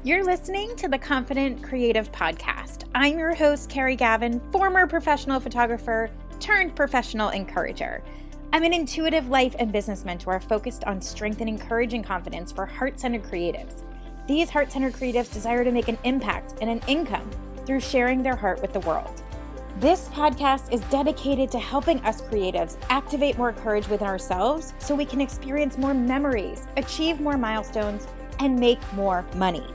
You're listening to the Confident Creative Podcast. I'm your host, Carrie Gavin, former professional photographer turned professional encourager. I'm an intuitive life and business mentor focused on strengthening courage and confidence for heart-centered creatives. These heart-centered creatives desire to make an impact and an income through sharing their heart with the world. This podcast is dedicated to helping us creatives activate more courage within ourselves so we can experience more memories, achieve more milestones, and make more money.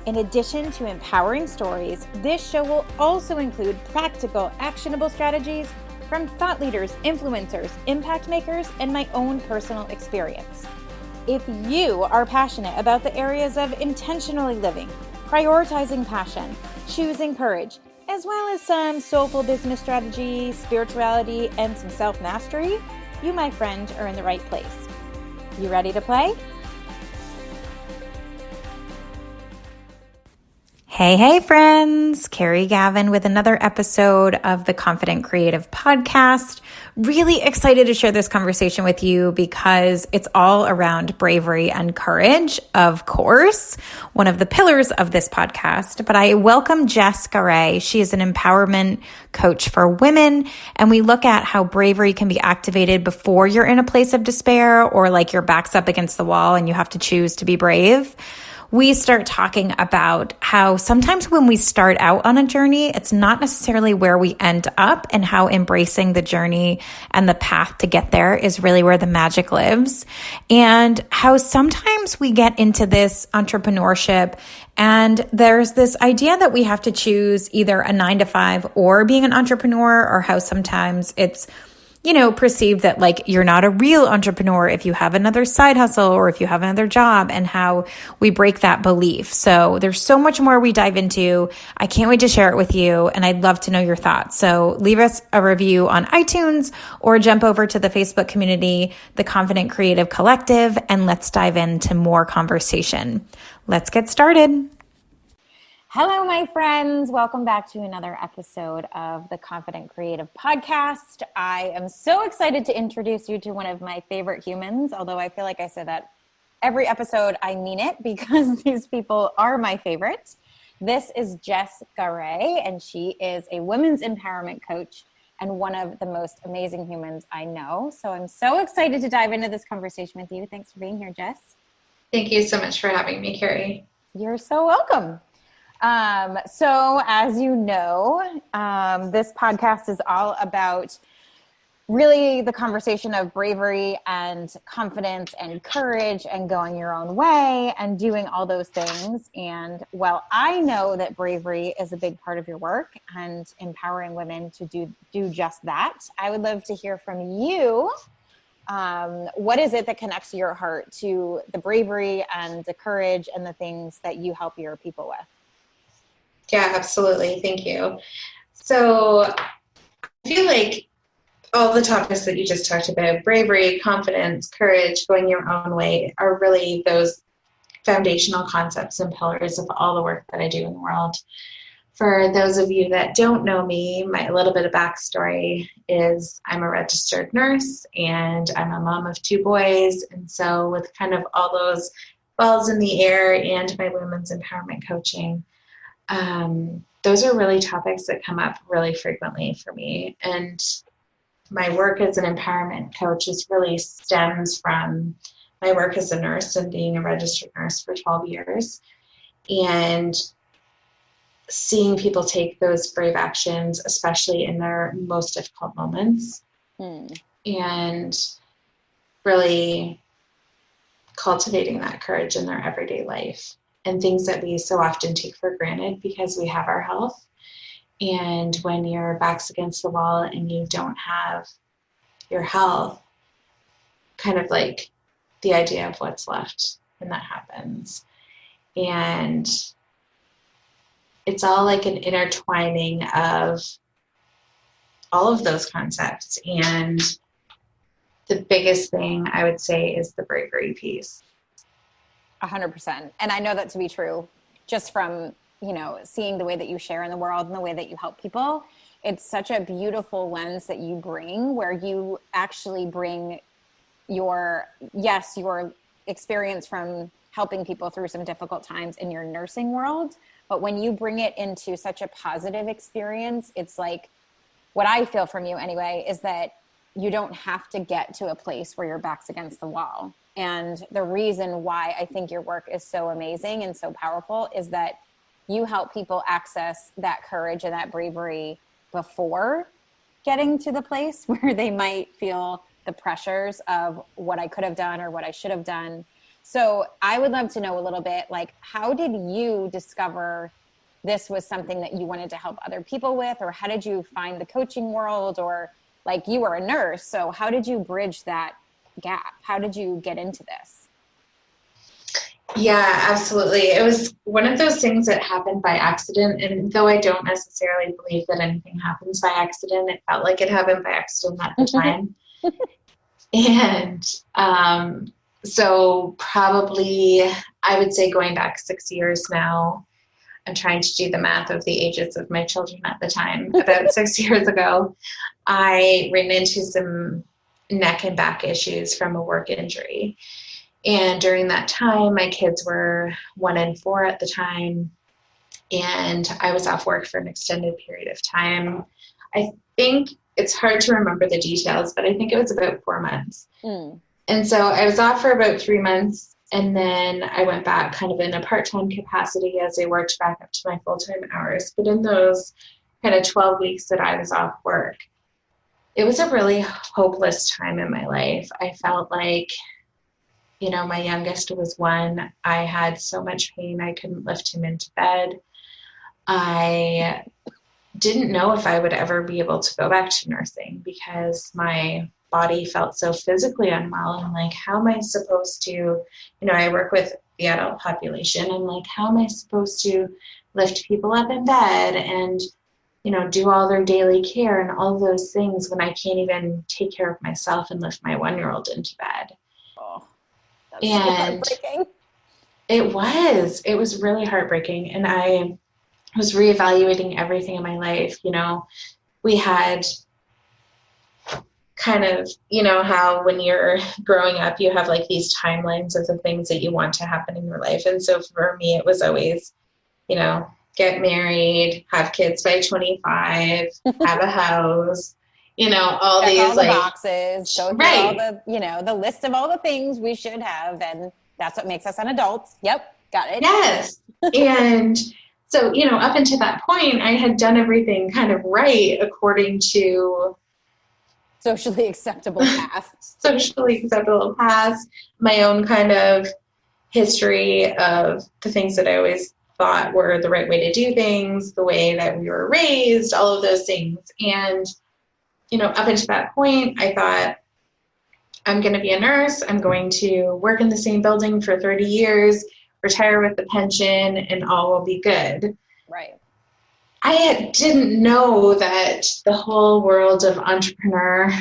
In addition to empowering stories, this show will also include practical, actionable strategies from thought leaders, influencers, impact makers, and my own personal experience. If you are passionate about the areas of intentionally living, prioritizing passion, choosing courage, as well as some soulful business strategy, spirituality, and some self-mastery, you, my friend, are in the right place. You ready to play? Hey friends, Carrie Gavin with another episode of the Confident Creative Podcast. Really excited to share this conversation with you because it's all around bravery and courage, of course, one of the pillars of this podcast. But I welcome Jess Garay. She is an empowerment coach for women, and we look at how bravery can be activated before you're in a place of despair or like your back's up against the wall and you have to choose to be brave. We start talking about how sometimes when we start out on a journey, it's not necessarily where we end up, and how embracing the journey and the path to get there is really where the magic lives. And how sometimes we get into this entrepreneurship and there's this idea that we have to choose either a 9-to-5 or being an entrepreneur, or how sometimes it's perceive that like you're not a real entrepreneur if you have another side hustle or if you have another job, and how we break that belief. So there's so much more we dive into. I can't wait to share it with you, and I'd love to know your thoughts. So leave us a review on iTunes or jump over to the Facebook community, the Confident Creative Collective, and let's dive into more conversation. Let's get started. Hello, my friends. Welcome back to another episode of the Confident Creative Podcast. I am so excited to introduce you to one of my favorite humans, although I feel like I say that every episode. I mean it, because these people are my favorites. This is Jess Garay, and she is a women's empowerment coach and one of the most amazing humans I know. So I'm so excited to dive into this conversation with you. Thanks for being here, Jess. Thank you so much for having me, Carrie. You're so welcome. So as you know, this podcast is all about really the conversation of bravery and confidence and courage and going your own way and doing all those things. And while I know that bravery is a big part of your work and empowering women to do just that, I would love to hear from you. What is it that connects your heart to the bravery and the courage and the things that you help your people with? Yeah, absolutely. Thank you. So I feel like all the topics that you just talked about, bravery, confidence, courage, going your own way, are really those foundational concepts and pillars of all the work that I do in the world. For those of you that don't know me, my little bit of backstory is I'm a registered nurse and I'm a mom of 2 boys. And so with kind of all those balls in the air and my women's empowerment coaching, those are really topics that come up really frequently for me. And my work as an empowerment coach really stems from my work as a nurse and being a registered nurse for 12 years and seeing people take those brave actions, especially in their most difficult moments, and really cultivating that courage in their everyday life. And things that we so often take for granted because we have our health. And when your back's against the wall and you don't have your health, kind of like the idea of what's left when that happens. And it's all like an intertwining of all of those concepts. And the biggest thing I would say is the bravery piece. 100%. And I know that to be true just from, seeing the way that you share in the world and the way that you help people. It's such a beautiful lens that you bring, where you actually bring your experience from helping people through some difficult times in your nursing world. But when you bring it into such a positive experience, it's like, what I feel from you anyway, is that you don't have to get to a place where your back's against the wall. And the reason why I think your work is so amazing and so powerful is that you help people access that courage and that bravery before getting to the place where they might feel the pressures of what I could have done or what I should have done. So I would love to know a little bit, like, how did you discover this was something that you wanted to help other people with? Or how did you find the coaching world? Or like, you were a nurse, so how did you bridge that gap? How did you get into this? Yeah, absolutely. It was one of those things that happened by accident. And though I don't necessarily believe that anything happens by accident, it felt like it happened by accident at the time. And so probably, I would say, going back 6 years now, I'm trying to do the math of the ages of my children at the time. About 6 years ago, I ran into some neck and back issues from a work injury. And during that time, my kids were 1 and 4 at the time, and I was off work for an extended period of time. I think it's hard to remember the details, but I think it was about 4 months. And so I was off for about 3 months, and then I went back kind of in a part-time capacity as I worked back up to my full-time hours. But in those kind of 12 weeks that I was off work, it was a really hopeless time in my life. I felt like, you know, my youngest was 1. I had so much pain, I couldn't lift him into bed. I didn't know if I would ever be able to go back to nursing because my body felt so physically unwell. And like, how am I supposed to, you know, I work with the adult population, and like, how am I supposed to lift people up in bed and, you know, do all their daily care and all of those things when I can't even take care of myself and lift my 1-year-old into bed? That's so heartbreaking. It was really heartbreaking. And I was reevaluating everything in my life. You know, we had kind of, you know, how when you're growing up, you have like these timelines of the things that you want to happen in your life. And so for me, it was always, you know, get married, have kids by 25, have a house, you know, all check these all the like boxes, go through all the, you know, the list of all the things we should have. And that's what makes us an adult. Yep. Got it. Yes. And so, you know, up until that point, I had done everything kind of right according to socially acceptable path. My own kind of history of the things that I always thought were the right way to do things, the way that we were raised, all of those things. And, you know, up until that point, I thought, I'm going to be a nurse. I'm going to work in the same building for 30 years, retire with the pension, and all will be good. Right. I didn't know that the whole world of entrepreneur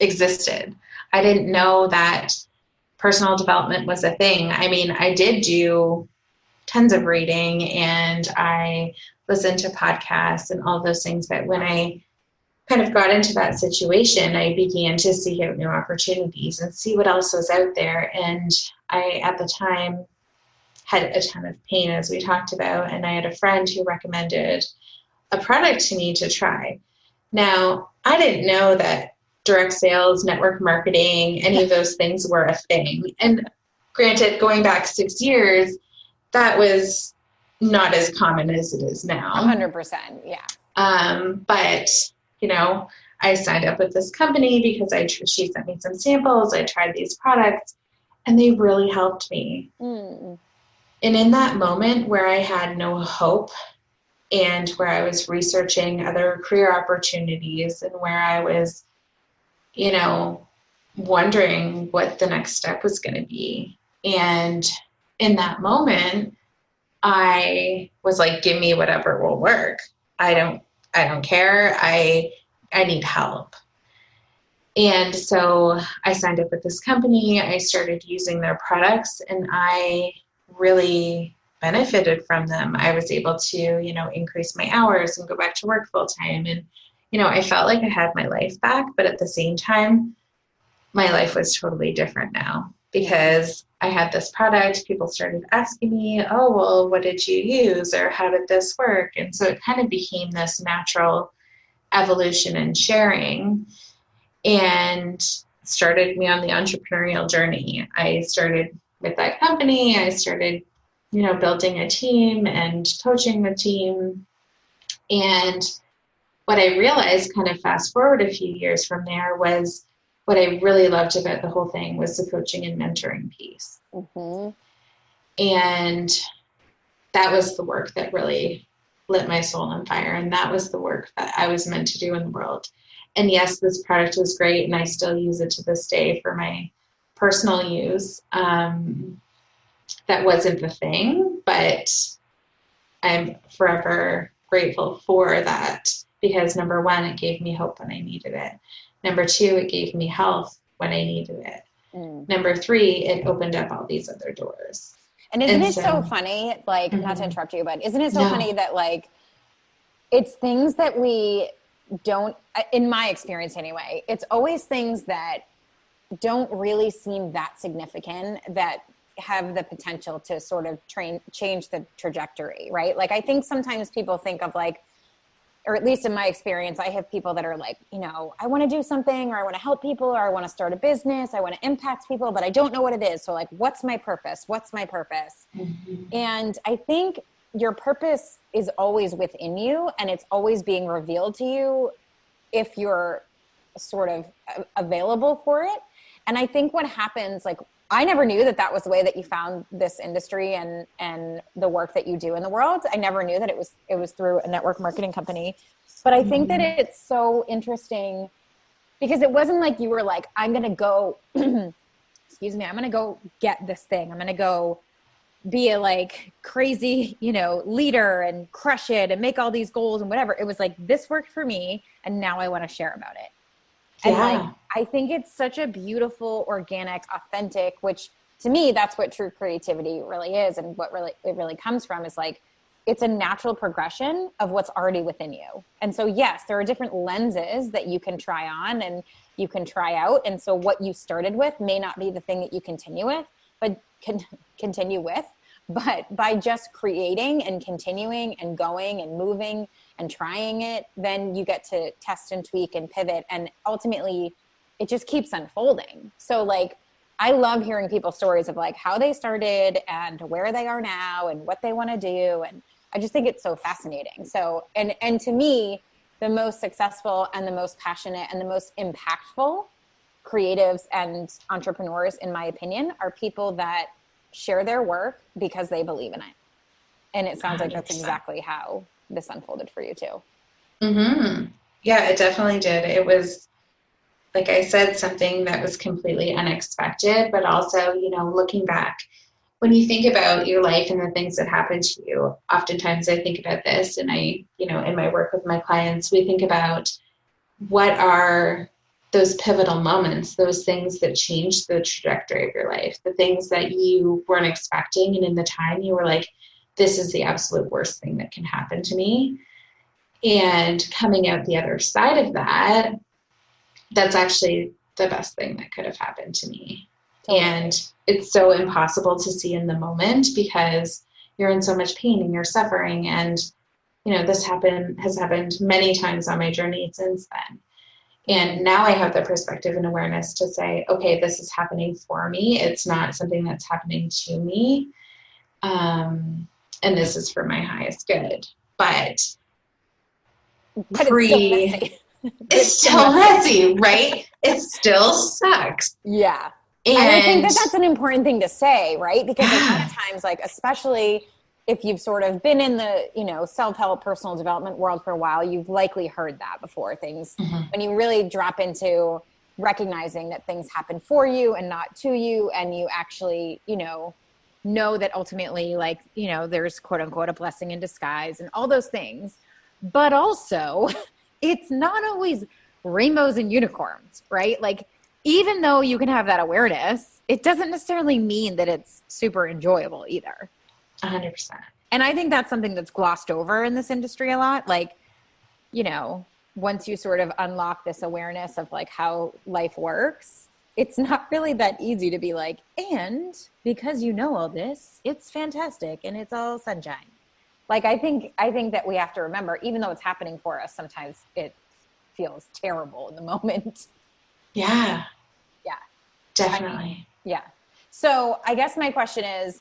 existed. I didn't know that personal development was a thing. I mean, I did do tons of reading and I listened to podcasts and all those things, but when I kind of got into that situation, I began to seek out new opportunities and see what else was out there. And I, at the time, had a ton of pain, as we talked about, and I had a friend who recommended a product to me to try. Now, I didn't know that direct sales, network marketing, any of those things were a thing. And granted, going back 6 years, that was not as common as it is now. 100%, yeah. But, you know, I signed up with this company because she sent me some samples. I tried these products, and they really helped me. And in that moment where I had no hope and where I was researching other career opportunities and where I was, you know, wondering what the next step was going to be. And in that moment, I was like, give me whatever will work. I don't care. I need help. And so I signed up with this company. I started using their products and I really benefited from them. I was able to, you know, increase my hours and go back to work full time. And, you know, I felt like I had my life back, but at the same time, my life was totally different now because I had this product. People started asking me, oh, well, what did you use? Or how did this work? And so it kind of became this natural evolution and sharing, and started me on the entrepreneurial journey. I started with that company. I started, building a team and coaching the team. And what I realized, kind of fast forward a few years from there, was what I really loved about the whole thing was the coaching and mentoring piece. Mm-hmm. And that was the work that really lit my soul on fire. And that was the work that I was meant to do in the world. And yes, this product was great, and I still use it to this day for my personal use. That wasn't the thing, but I'm forever grateful for that, because number one, it gave me hope when I needed it. Number two, it gave me health when I needed it. Number three, it opened up all these other doors. And isn't it so funny, like, not to interrupt you, but isn't it so funny that, like, it's things that we don't, in my experience anyway, it's always things that don't really seem that significant that have the potential to sort of change the trajectory, right? Like, I think sometimes people think of, like, or at least in my experience, I have people that are like, I want to do something, or I want to help people, or I want to start a business, I want to impact people, but I don't know what it is. So, like, what's my purpose? What's my purpose? Mm-hmm. And I think your purpose is always within you, and it's always being revealed to you if you're sort of available for it. And I think what happens, like, I never knew that was the way that you found this industry and the work that you do in the world. I never knew that it was through a network marketing company. But I think that it's so interesting because it wasn't like you were like, I'm going to go, excuse me, I'm going to go get this thing. I'm going to go be a, like, crazy, leader and crush it and make all these goals and whatever. It was like, this worked for me, and now I want to share about it. And like, I think it's such a beautiful, organic, authentic, which to me, that's what true creativity really is. And what it really comes from is, like, it's a natural progression of what's already within you. And so, yes, there are different lenses that you can try on and you can try out. And so what you started with may not be the thing that you continue with, but but by just creating and continuing and going and moving and trying it, then you get to test and tweak and pivot. And ultimately it just keeps unfolding. So, like, I love hearing people's stories of, like, how they started and where they are now and what they want to do. And I just think it's so fascinating. So, and to me, the most successful and the most passionate and the most impactful creatives and entrepreneurs, in my opinion, are people that share their work because they believe in it. And it sounds 100%. Like that's exactly how this unfolded for you too. Mm-hmm. Yeah, it definitely did. It was, like I said, something that was completely unexpected, but also, looking back, when you think about your life and the things that happen to you, oftentimes I think about this, and I, in my work with my clients, we think about what are those pivotal moments, those things that changed the trajectory of your life, the things that you weren't expecting. And in the time you were like, this is the absolute worst thing that can happen to me. And coming out the other side of that, that's actually the best thing that could have happened to me. Totally. And it's so impossible to see in the moment because you're in so much pain and you're suffering. And, this has happened many times on my journey since then. And now I have the perspective and awareness to say, okay, this is happening for me. It's not something that's happening to me. And this is for my highest good. But it's still messy. It's still messy, right? It still sucks. Yeah. And I think that's an important thing to say, right? Because a lot of times, like, especially if you've sort of been in the, self-help, personal development world for a while, you've likely heard that before. Things, when you really drop into recognizing that things happen for you and not to you, and you actually, know that ultimately, like, there's quote unquote a blessing in disguise and all those things. But also, it's not always rainbows and unicorns, right? Like, even though you can have that awareness, it doesn't necessarily mean that it's super enjoyable either. 100%. And I think that's something that's glossed over in this industry a lot. Like, once you sort of unlock this awareness of, like, how life works, it's not really that easy to be like, and because you know all this, it's fantastic and it's all sunshine. Like, I think that we have to remember, even though it's happening for us, sometimes it feels terrible in the moment. Yeah. Yeah. Definitely. Yeah. So I guess my question is,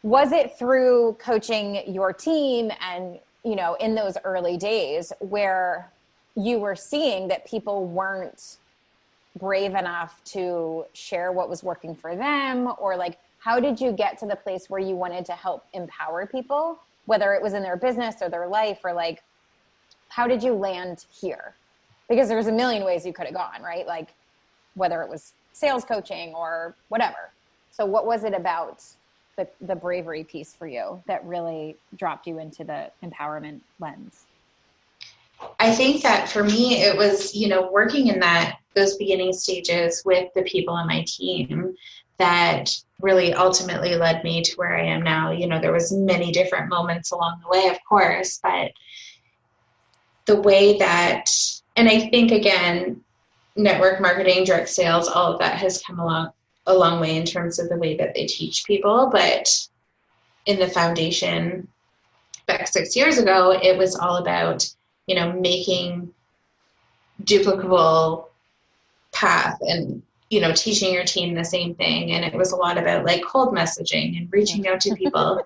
was it through coaching your team and, you know, in those early days where you were seeing that people weren't brave enough to share what was working for them? Or like, how did you get to the place where you wanted to help empower people, whether it was in their business or their life, or like, how did you land here? Because there's a million ways you could have gone, right? Like whether it was sales coaching or whatever. So what was it about the bravery piece for you that really dropped you into the empowerment lens? I think that for me, it was, you know, working in those beginning stages with the people on my team that really ultimately led me to where I am now. You know, there was many different moments along the way, of course, but the way that, and I think again, network marketing, direct sales, all of that has come a long way in terms of the way that they teach people. But in the foundation back 6 years ago, it was all about, you know, making duplicable path and, you know, teaching your team the same thing. And it was a lot about like cold messaging and reaching out to people.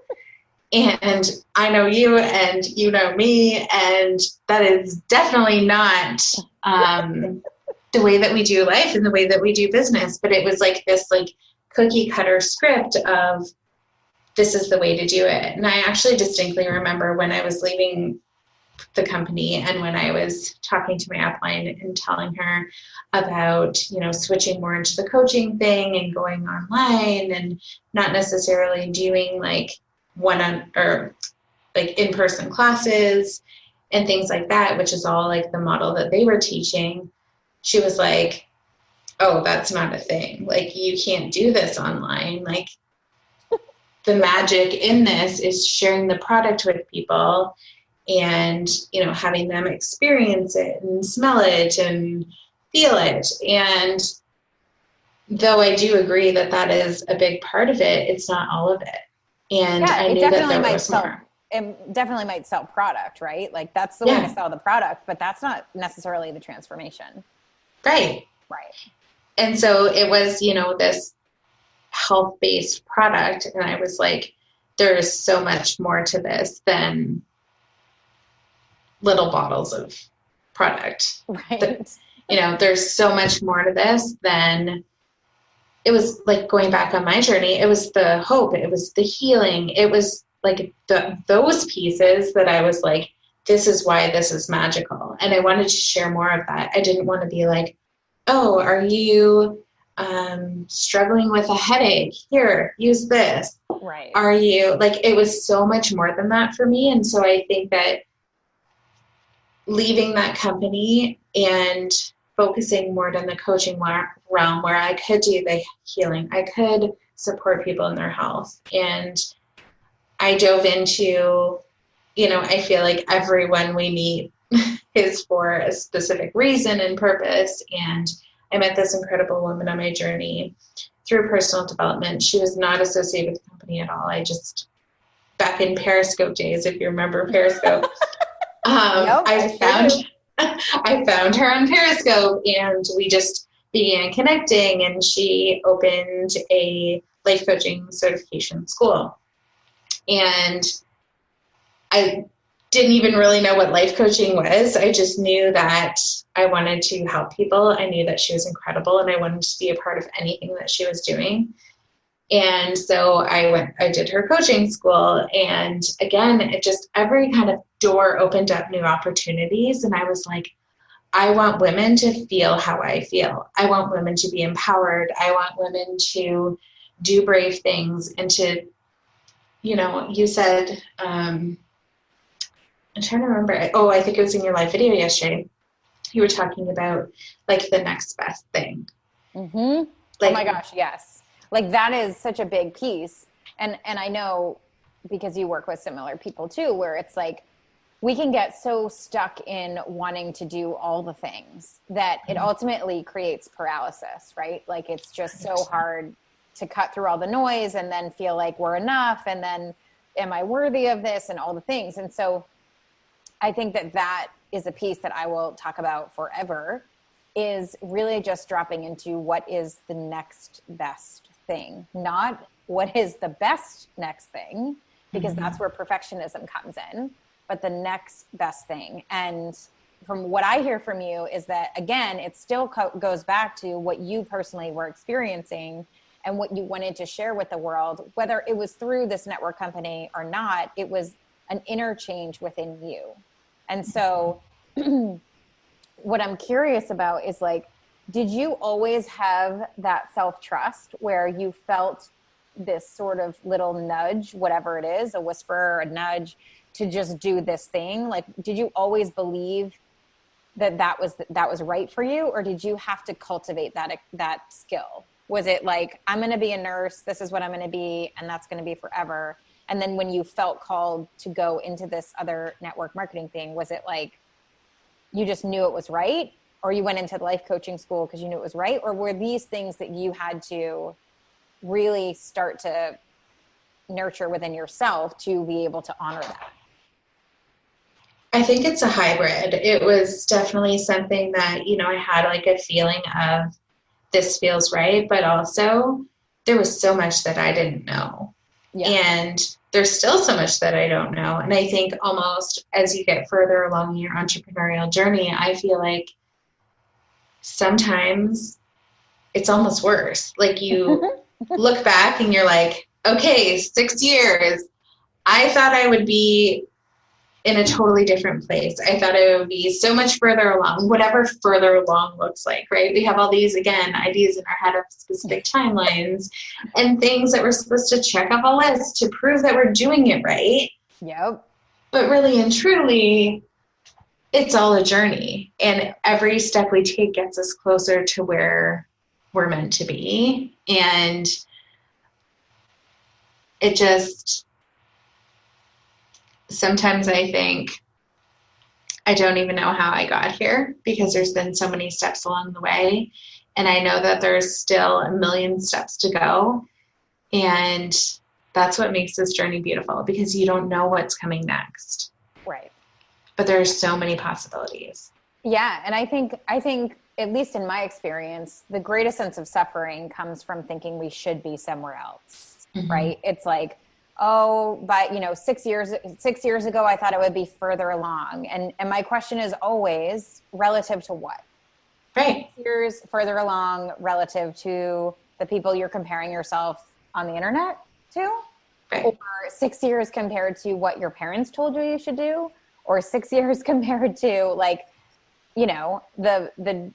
And I know you and you know me, and that is definitely not the way that we do life and the way that we do business. But it was like this like cookie cutter script of this is the way to do it. And I actually distinctly remember when I was leaving the company and when I was talking to my upline and telling her about, you know, switching more into the coaching thing and going online and not necessarily doing like or like in-person classes and things like that, which is all like the model that they were teaching. She was like, oh, that's not a thing. Like, you can't do this online. Like, the magic in this is sharing the product with people and, you know, having them experience it and smell it and feel it. And though I do agree that that is a big part of it, it's not all of it. And yeah, I knew that there was more. It definitely might sell product, right? Like that's the way to sell the product, but that's not necessarily the transformation. Right. Right. And so it was, you know, this health-based product. And I was like, there's so much more to this than little bottles of product. Right. You know, there's so much more to this than, it was like going back on my journey. It was the hope. It was the healing. It was like those pieces that I was like, this is why this is magical. And I wanted to share more of that. I didn't want to be like, oh, are you struggling with a headache? Here, use this. Right. Are you, like, it was so much more than that for me. And so I think that leaving that company and focusing more on the coaching realm where I could do the healing, I could support people in their health. And I dove into, you know, I feel like everyone we meet is for a specific reason and purpose. And I met this incredible woman on my journey through personal development. She was not associated with the company at all. I just, back in Periscope days, if you remember Periscope, I found her on Periscope and we just began connecting, and she opened a life coaching certification school. And I didn't even really know what life coaching was. I just knew that I wanted to help people. I knew that she was incredible and I wanted to be a part of anything that she was doing. And so I did her coaching school, and again, it just, every kind of door opened up new opportunities. And I was like, I want women to feel how I feel. I want women to be empowered. I want women to do brave things and to, you know, you said, I'm trying to remember. Oh, I think it was in your live video yesterday. You were talking about like the next best thing. Mm-hmm. Like, oh my gosh, yes. Like that is such a big piece. And I know because you work with similar people too, where it's like we can get so stuck in wanting to do all the things that it ultimately creates paralysis, right? Like it's just so hard to cut through all the noise and then feel like we're enough. And then am I worthy of this and all the things? And so I think that is a piece that I will talk about forever, is really just dropping into what is the next best thing, not what is the best next thing, because that's where perfectionism comes in, but the next best thing. And from what I hear from you is that, again, it still goes back to what you personally were experiencing and what you wanted to share with the world, whether it was through this network company or not, it was an interchange within you. And so what I'm curious about is like, did you always have that self-trust where you felt this sort of little nudge, whatever it is, a whisper, a nudge, to just do this thing? Like, did you always believe that was right for you? Or did you have to cultivate that skill? Was it like, I'm going to be a nurse, this is what I'm going to be, and that's going to be forever? And then when you felt called to go into this other network marketing thing, was it like, you just knew it was right? Or you went into life coaching school because you knew it was right? Or were these things that you had to really start to nurture within yourself to be able to honor that? I think it's a hybrid. It was definitely something that, I had like a feeling of this feels right, but also there was so much that I didn't know. Yeah. And there's still so much that I don't know. And I think almost as you get further along in your entrepreneurial journey, I feel like sometimes it's almost worse. Like you look back and you're like, okay, 6 years. I thought I would be in a totally different place. I thought I would be so much further along, whatever further along looks like, right? We have all these, again, ideas in our head of specific timelines and things that we're supposed to check off a list to prove that we're doing it right. Yep. But really and truly, it's all a journey. And every step we take gets us closer to where we're meant to be. And it just... sometimes I think I don't even know how I got here because there's been so many steps along the way. And I know that there's still a million steps to go. And that's what makes this journey beautiful, because you don't know what's coming next. Right. But there's so many possibilities. Yeah. And I think, at least in my experience, the greatest sense of suffering comes from thinking we should be somewhere else. Right. It's like, oh, but 6 years ago, I thought it would be further along. And my question is always relative to what? Right. 6 years further along relative to the people you're comparing yourself on the internet to? Right. Or 6 years compared to what your parents told you should do? Or 6 years compared to the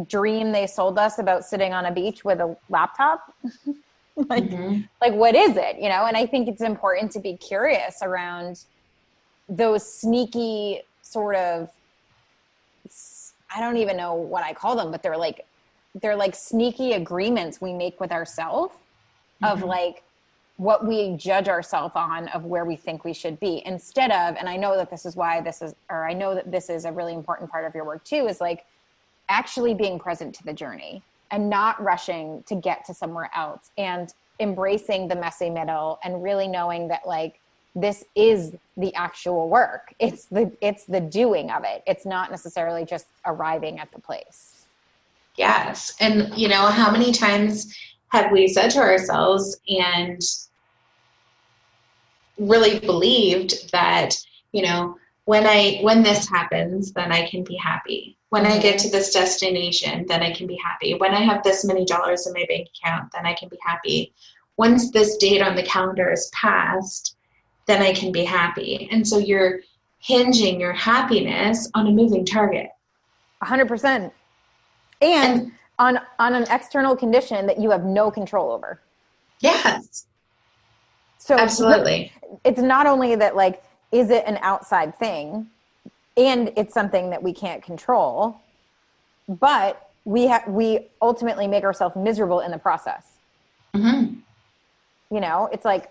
dream they sold us about sitting on a beach with a laptop? Like, what is it? And I think it's important to be curious around those sneaky sort of, I don't even know what I call them, but they're like sneaky agreements we make with ourselves of like what we judge ourselves on of where we think we should be, instead of, and I know that this is why I know that this is a really important part of your work too, is like actually being present to the journey and not rushing to get to somewhere else, and embracing the messy middle, and really knowing that like this is the actual work. It's the doing of it. It's not necessarily just arriving at the place. Yes. And how many times have we said to ourselves and really believed that, when this happens, then I can be happy. When I get to this destination, then I can be happy. When I have this many dollars in my bank account, then I can be happy. Once this date on the calendar is passed, then I can be happy. And so you're hinging your happiness on a moving target. 100%. And on an external condition that you have no control over. Yes. So absolutely. It's not only that, like, is it an outside thing, and it's something that we can't control, but we ultimately make ourselves miserable in the process. It's like,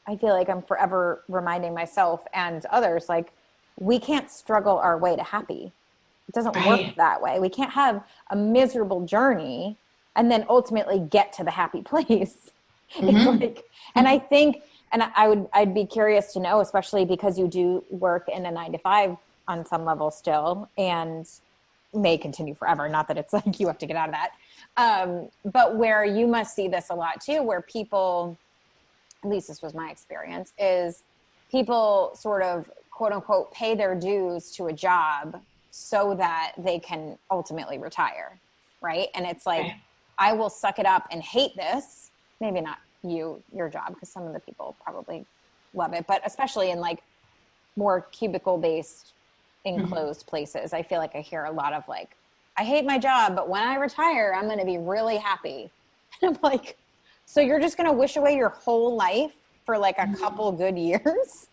I feel like I'm forever reminding myself and others, like, we can't struggle our way to happy. It doesn't Right. work that way. We can't have a miserable journey and then ultimately get to the happy place. It's like, and I think, and I'd be curious to know, especially because you do work in a 9-to-5 on some level still, and may continue forever. Not that it's like you have to get out of that. But where you must see this a lot too, where people, at least this was my experience, is people sort of quote unquote pay their dues to a job so that they can ultimately retire. Right. And it's like, Right. I will suck it up and hate this. Maybe not your job, because some of the people probably love it, but especially in like more cubicle based enclosed places, I feel like I hear a lot of like, I hate my job, but when I retire, I'm going to be really happy. And I'm like, so you're just going to wish away your whole life for like a couple good years?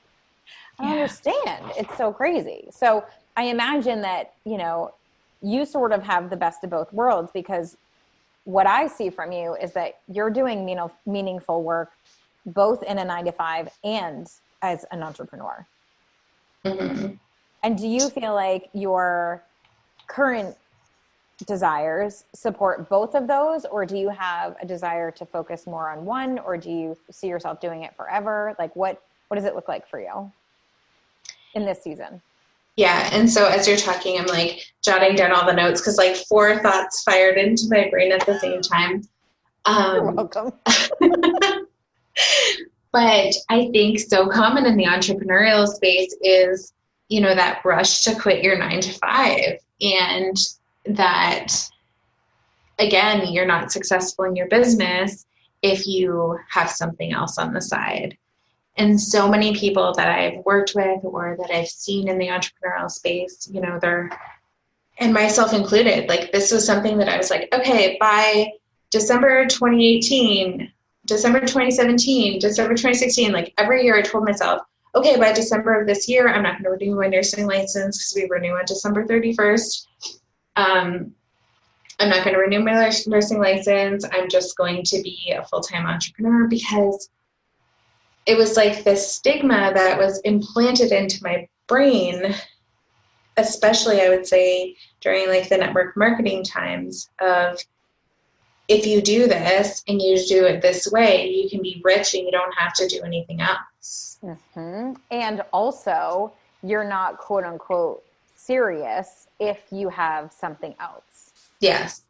I don't understand. It's so crazy. So I imagine that, you know, you sort of have the best of both worlds, because what I see from you is that you're doing meaningful work both in a 9-to-5 and as an entrepreneur. Mm-hmm. And do you feel like your current desires support both of those, or do you have a desire to focus more on one, or do you see yourself doing it forever? Like what does it look like for you in this season? Yeah. And so as you're talking, I'm like jotting down all the notes, because like 4 thoughts fired into my brain at the same time. You're welcome. But I think so common in the entrepreneurial space is, you know, that rush to quit your 9-to-5, and that, again, you're not successful in your business if you have something else on the side. And so many people that I've worked with or that I've seen in the entrepreneurial space, you know, and myself included, like this was something that I was like, okay, by December 2018, December 2017, December 2016, like every year I told myself, okay, by December of this year, I'm not going to renew my nursing license because we renew on December 31st. I'm not going to renew my nursing license. I'm just going to be a full-time entrepreneur, because it was like this stigma that was implanted into my brain, especially I would say during like the network marketing times, of if you do this and you do it this way, you can be rich and you don't have to do anything else. Mm-hmm. And also, you're not quote unquote serious if you have something else. Yes.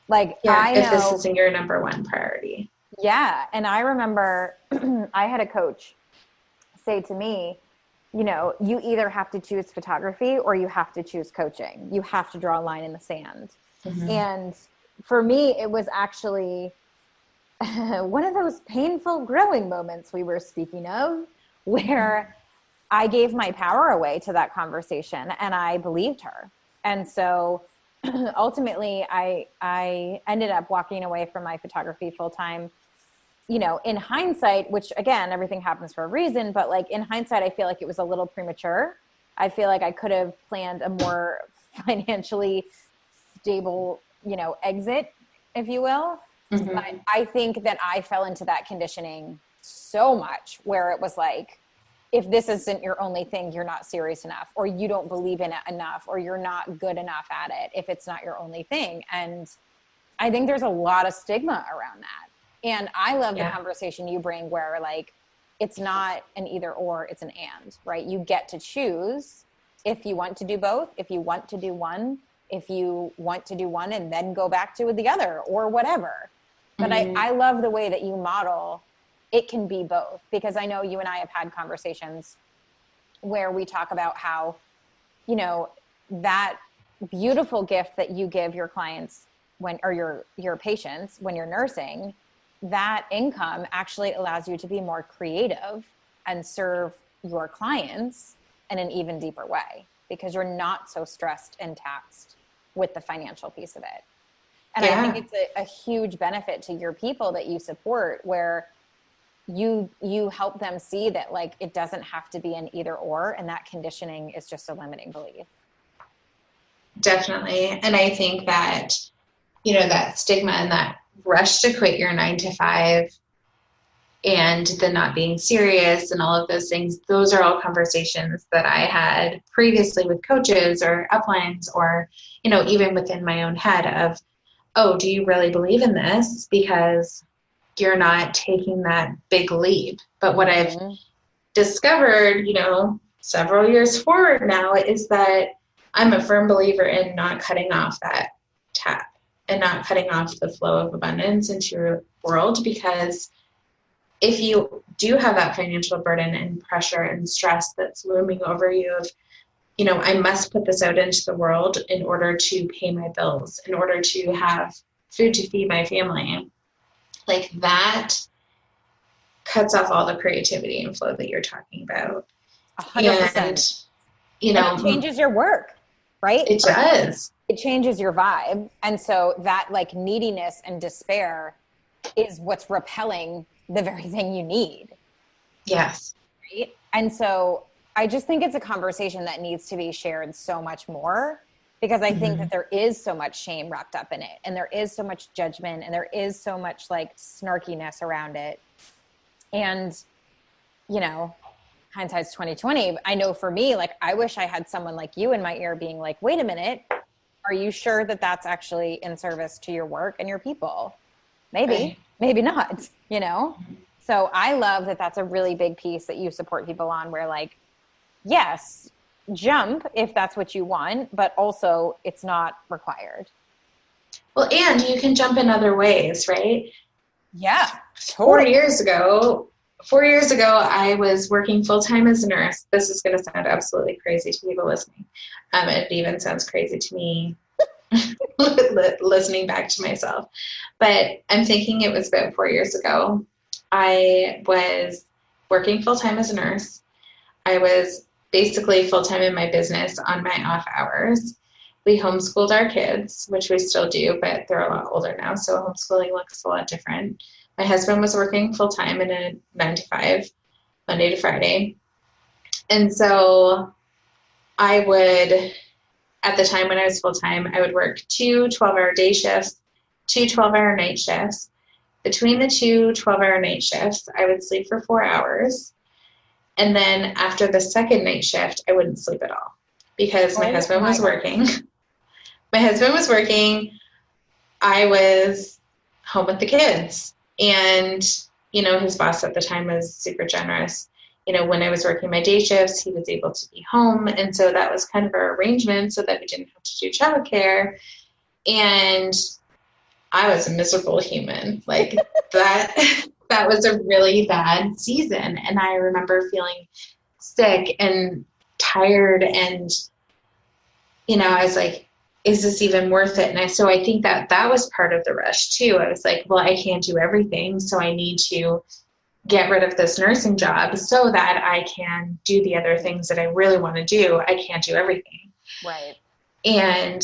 Like, yeah, if this isn't your number one priority. Yeah. And I remember I had a coach say to me, you know, you either have to choose photography or you have to choose coaching. You have to draw a line in the sand. Mm-hmm. And for me, it was actually one of those painful growing moments we were speaking of, where I gave my power away to that conversation and I believed her. And so ultimately I ended up walking away from my photography full time. You know, in hindsight, which again, everything happens for a reason, but like in hindsight, I feel like it was a little premature. I feel like I could have planned a more financially stable, you know, exit, if you will. Mm-hmm. But I think that I fell into that conditioning so much, where it was like, if this isn't your only thing, you're not serious enough, or you don't believe in it enough, or you're not good enough at it if it's not your only thing. And I think there's a lot of stigma around that. And I love the conversation you bring, where like, it's not an either or, it's an and, right? You get to choose if you want to do both, if you want to do one, if you want to do one and then go back to the other or whatever. But Mm-hmm. I love the way that you model it can be both, because I know you and I have had conversations where we talk about how, you know, that beautiful gift that you give your clients or your patients when you're nursing, that income actually allows you to be more creative and serve your clients in an even deeper way, because you're not so stressed and taxed with the financial piece of it. And I think it's a huge benefit to your people that you support, where you help them see that like it doesn't have to be an either or, and that conditioning is just a limiting belief. Definitely. And I think that, you know, that stigma and that rush to quit your 9-to-5 and the not being serious and all of those things, those are all conversations that I had previously with coaches or uplines, or, you know, even within my own head of, oh, do you really believe in this? Because you're not taking that big leap. But what I've discovered, you know, several years forward now, is that I'm a firm believer in not cutting off that tap and not cutting off the flow of abundance into your world. Because if you do have that financial burden and pressure and stress that's looming over you of, you know, I must put this out into the world in order to pay my bills, in order to have food to feed my family, like that cuts off all the creativity and flow that you're talking about. 100%. And, you know, and it changes your work, right? It does. It changes your vibe. And so that like neediness and despair is what's repelling the very thing you need. Yes. Right? And so I just think it's a conversation that needs to be shared so much more, because I think that there is so much shame wrapped up in it, and there is so much judgment, and there is so much like snarkiness around it. And, you know, hindsight's 2020. I know for me, like, I wish I had someone like you in my ear being like, wait a minute, are you sure that that's actually in service to your work and your people? Maybe, right. Maybe not, you know? So I love that that's a really big piece that you support people on, where like, yes, jump if that's what you want, but also it's not required. Well, and you can jump in other ways, right? Yeah. Totally. 4 years ago, I was working full-time as a nurse. This is going to sound absolutely crazy to people listening. It even sounds crazy to me listening back to myself. But I'm thinking it was about 4 years ago. I was working full-time as a nurse. I was basically full-time in my business on my off hours. We homeschooled our kids, which we still do, but they're a lot older now, so homeschooling looks a lot different. My husband was working full-time in a 9 to 5, Monday to Friday. And so I would, at the time when I was full-time, I would work 2 12-hour day shifts, 2 12-hour night shifts. Between the 2 12-hour night shifts, I would sleep for 4 hours. And then after the second night shift, I wouldn't sleep at all, because my husband was working. My husband was working. I was home with the kids. And, you know, his boss at the time was super generous. You know, when I was working my day shifts, he was able to be home. And so that was kind of our arrangement, so that we didn't have to do childcare. And I was a miserable human. Like that was a really bad season. And I remember feeling sick and tired, and, you know, I was like, is this even worth it? And so I think that was part of the rush too. I was like, well, I can't do everything, so I need to get rid of this nursing job so that I can do the other things that I really want to do. I can't do everything. Right. And,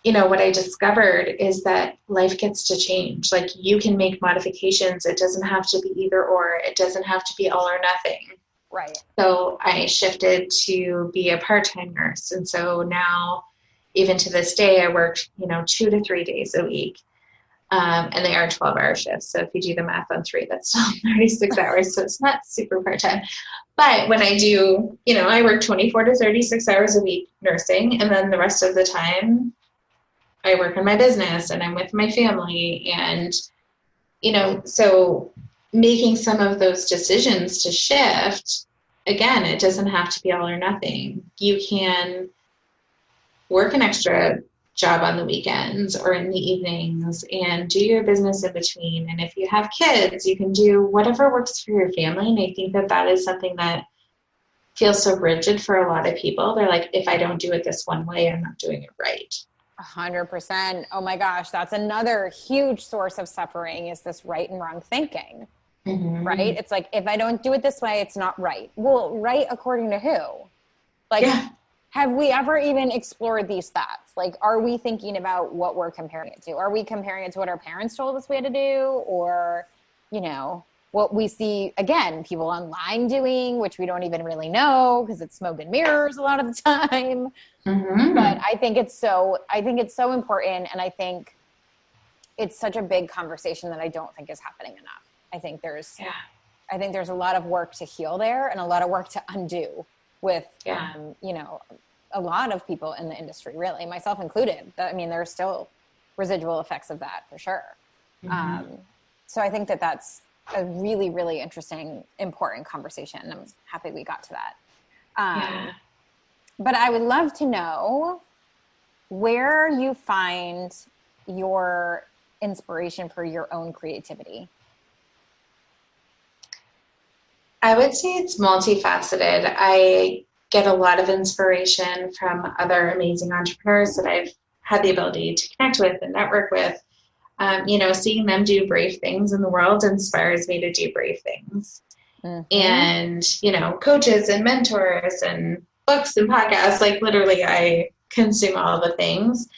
you know, what I discovered is that life gets to change. Like, you can make modifications. It doesn't have to be either or. It doesn't have to be all or nothing. Right. So I shifted to be a part-time nurse. And so now, even to this day, I work, you know, 2 to 3 days a week. And they are 12-hour shifts. So if you do the math on 3, that's still 36 hours. So it's not super part-time. But when I do, you know, I work 24 to 36 hours a week nursing. And then the rest of the time, I work in my business and I'm with my family. And, you know, so making some of those decisions to shift, again, it doesn't have to be all or nothing. You can work an extra job on the weekends or in the evenings and do your business in between. And if you have kids, you can do whatever works for your family. And I think that is something that feels so rigid for a lot of people. They're like, if I don't do it this one way, I'm not doing it right. 100%. Oh my gosh. That's another huge source of suffering, is this right and wrong thinking, right? It's like, if I don't do it this way, it's not right. Well, right according to who? Like, have we ever even explored these thoughts? Like, are we thinking about what we're comparing it to? Are we comparing it to what our parents told us we had to do? Or, you know, what we see, again, people online doing, which we don't even really know because it's smoke and mirrors a lot of the time. But I think it's so important. And I think it's such a big conversation that I don't think is happening enough. I think there's a lot of work to heal there and a lot of work to undo with, you know, a lot of people in the industry, really, myself included. I mean, there's still residual effects of that for sure. So I think that that's a really, really interesting, important conversation. I'm happy we got to that. But I would love to know where you find your inspiration for your own creativity. I would say it's multifaceted. I get a lot of inspiration from other amazing entrepreneurs that I've had the ability to connect with and network with. You know, seeing them do brave things in the world inspires me to do brave things. And, you know, coaches and mentors and books and podcasts, like literally I consume all the things.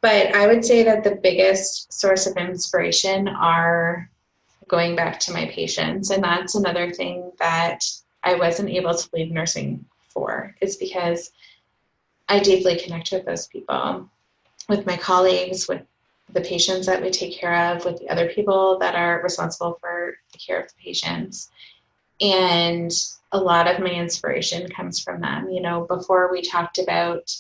But I would say that the biggest source of inspiration are going back to my patients. And that's another thing that I wasn't able to leave nursing for, is because I deeply connect with those people, with my colleagues, with the patients that we take care of, with the other people that are responsible for the care of the patients. And a lot of my inspiration comes from them. You know, before we talked about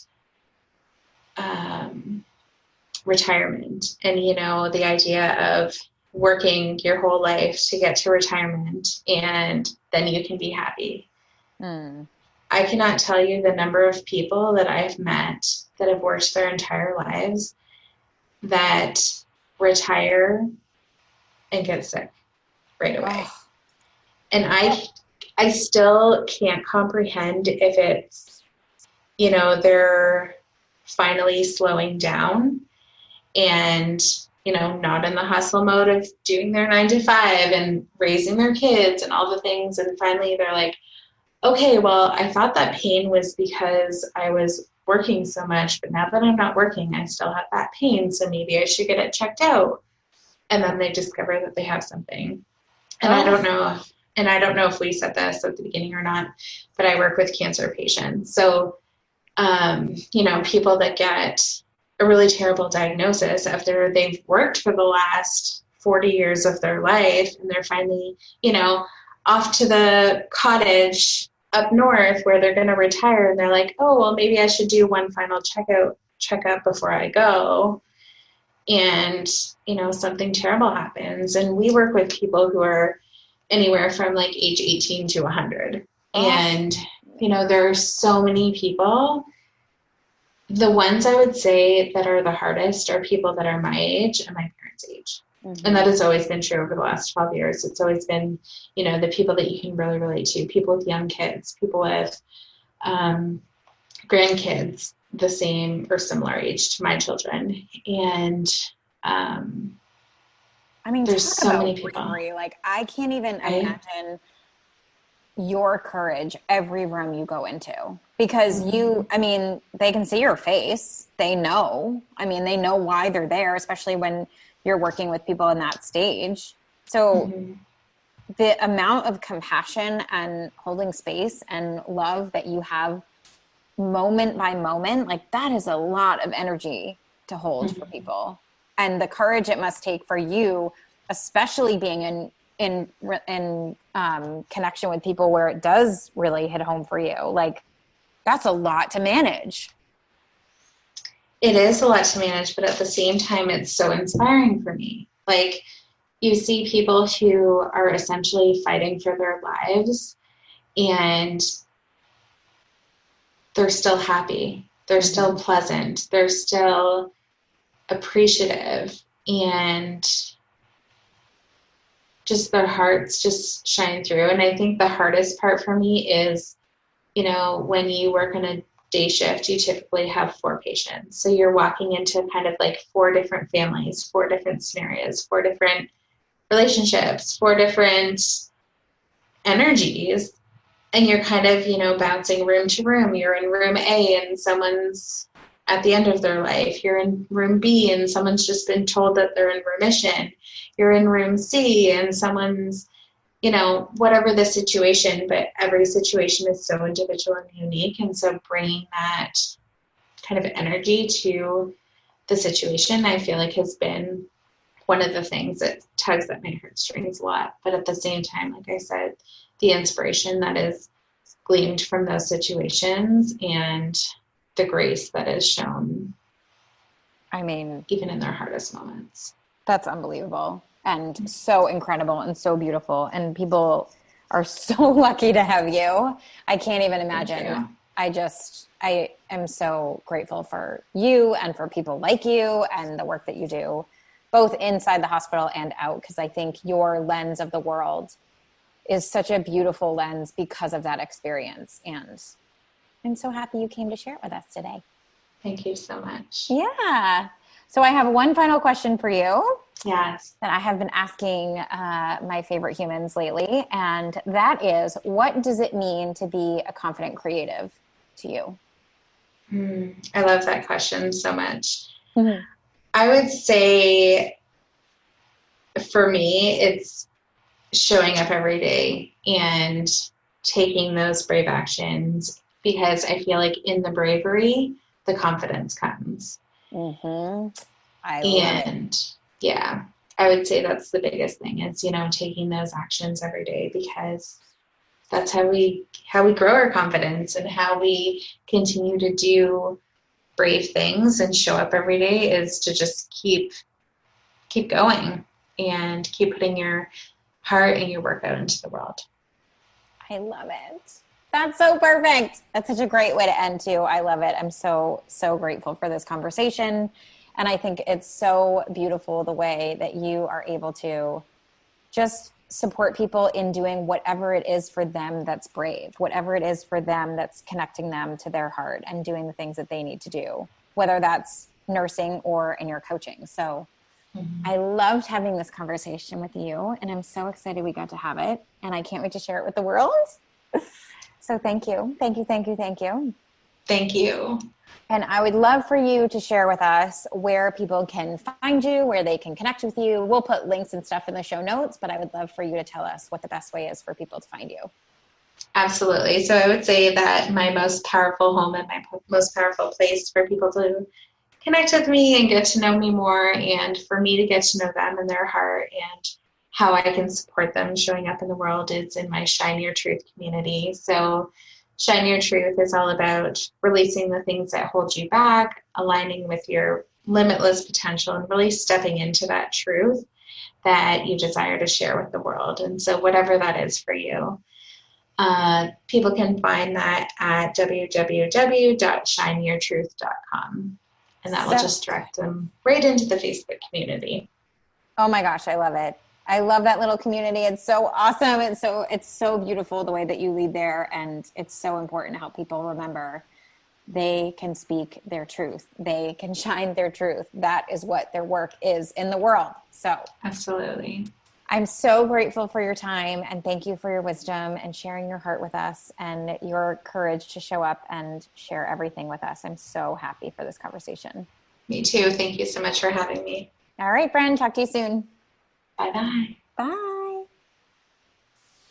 retirement and, you know, the idea of working your whole life to get to retirement and then you can be happy. I cannot tell you the number of people that I've met that have worked their entire lives that retire and get sick right away. And I still can't comprehend if it's, you know, they're finally slowing down and, you know, not in the hustle mode of doing their 9 to 5 and raising their kids and all the things. And finally they're like, okay, well, I thought that pain was because I was working so much, but now that I'm not working, I still have that pain. So maybe I should get it checked out. And then they discover that they have something. And I don't know if we said this at the beginning or not, but I work with cancer patients. So, you know, people that get a really terrible diagnosis after they've worked for the last 40 years of their life, and they're finally, you know, off to the cottage up north where they're going to retire, and they're like, oh, well, maybe I should do one final checkup before I go. And, you know, something terrible happens. And we work with people who are anywhere from like age 18 to 100. And, you know, there are so many people. The ones I would say that are the hardest are people that are my age and my parents' age. And that has always been true over the last 12 years. It's always been, you know, the people that you can really relate to, people with young kids, people with grandkids the same or similar age to my children. And I mean, there's so many people. Bravery. Like, I can't even imagine your courage every room you go into, because I mean, they can see your face. They know. I mean, they know why they're there, especially when you're working with people in that stage. So the amount of compassion and holding space and love that you have moment by moment, like that is a lot of energy to hold for people. And the courage it must take for you, especially being in connection with people where it does really hit home for you. Like, that's a lot to manage. It is a lot to manage, but at the same time, it's so inspiring for me. Like, you see people who are essentially fighting for their lives, and they're still happy. They're still pleasant. They're still appreciative, and just their hearts just shine through. And I think the hardest part for me is, you know, when you work in a day shift, you typically have 4 patients. So you're walking into kind of like 4 different families, 4 different scenarios, 4 different relationships, 4 different energies. And you're kind of, you know, bouncing room to room. You're in room A and someone's at the end of their life. You're in room B and someone's just been told that they're in remission. You're in room C and someone's, you know, whatever the situation, but every situation is so individual and unique. And so bringing that kind of energy to the situation, I feel like has been one of the things that tugs at my heartstrings a lot. But at the same time, like I said, the inspiration that is gleaned from those situations and the grace that is shown, I mean, even in their hardest moments. That's unbelievable and so incredible and so beautiful. And people are so lucky to have you. I can't even imagine. I am so grateful for you and for people like you and the work that you do, both inside the hospital and out, because I think your lens of the world is such a beautiful lens because of that experience. And I'm so happy you came to share it with us today. Thank you so much. Yeah. So I have one final question for you. Yes. That I have been asking my favorite humans lately. And that is, what does it mean to be a confident creative to you? I love that question so much. Mm-hmm. I would say for me, it's showing up every day and taking those brave actions, because I feel like in the bravery, the confidence comes. Mm-hmm. I love it. Yeah, I would say that's the biggest thing is, taking those actions every day, because that's how we grow our confidence and how we continue to do brave things and show up every day, is to just keep going and keep putting your heart and your work out into the world. I love it. That's so perfect. That's such a great way to end too. I love it. I'm so, so grateful for this conversation. And I think it's so beautiful the way that you are able to just support people in doing whatever it is for them that's brave, whatever it is for them that's connecting them to their heart and doing the things that they need to do, whether that's nursing or in your coaching. So I loved having this conversation with you, and I'm so excited we got to have it, and I can't wait to share it with the world. So thank you. Thank you. Thank you. Thank you. Thank you. And I would love for you to share with us where people can find you, where they can connect with you. We'll put links and stuff in the show notes, but I would love for you to tell us what the best way is for people to find you. Absolutely. So I would say that my most powerful home and my most powerful place for people to connect with me and get to know me more, and for me to get to know them and their heart and how I can support them showing up in the world, is in my Shine Your Truth community. So Shine Your Truth is all about releasing the things that hold you back, aligning with your limitless potential, and really stepping into that truth that you desire to share with the world. And so whatever that is for you, people can find that at www.shineyourtruth.com. And that will just direct them right into the Facebook community. Oh my gosh, I love it. I love that little community. It's so awesome. It's so beautiful the way that you lead there. And it's so important to help people remember they can speak their truth. They can shine their truth. That is what their work is in the world. So absolutely. I'm so grateful for your time, and thank you for your wisdom and sharing your heart with us and your courage to show up and share everything with us. I'm so happy for this conversation. Me too. Thank you so much for having me. All right, friend. Talk to you soon. Bye-bye. Bye.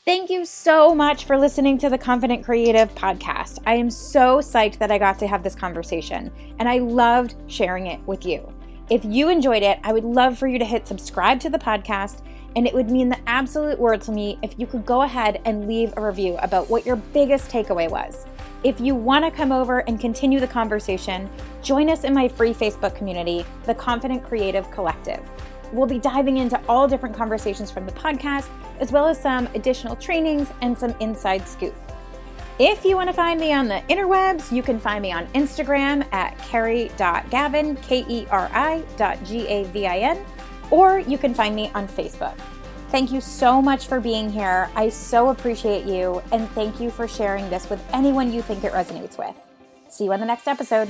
Thank you so much for listening to the Confident Creative podcast. I am so psyched that I got to have this conversation, and I loved sharing it with you. If you enjoyed it, I would love for you to hit subscribe to the podcast, and it would mean the absolute world to me if you could go ahead and leave a review about what your biggest takeaway was. If you want to come over and continue the conversation, join us in my free Facebook community, the Confident Creative Collective. We'll be diving into all different conversations from the podcast, as well as some additional trainings and some inside scoop. If you want to find me on the interwebs, you can find me on Instagram at Keri.Gavin, Keri.Gavin, or you can find me on Facebook. Thank you so much for being here. I so appreciate you, and thank you for sharing this with anyone you think it resonates with. See you on the next episode.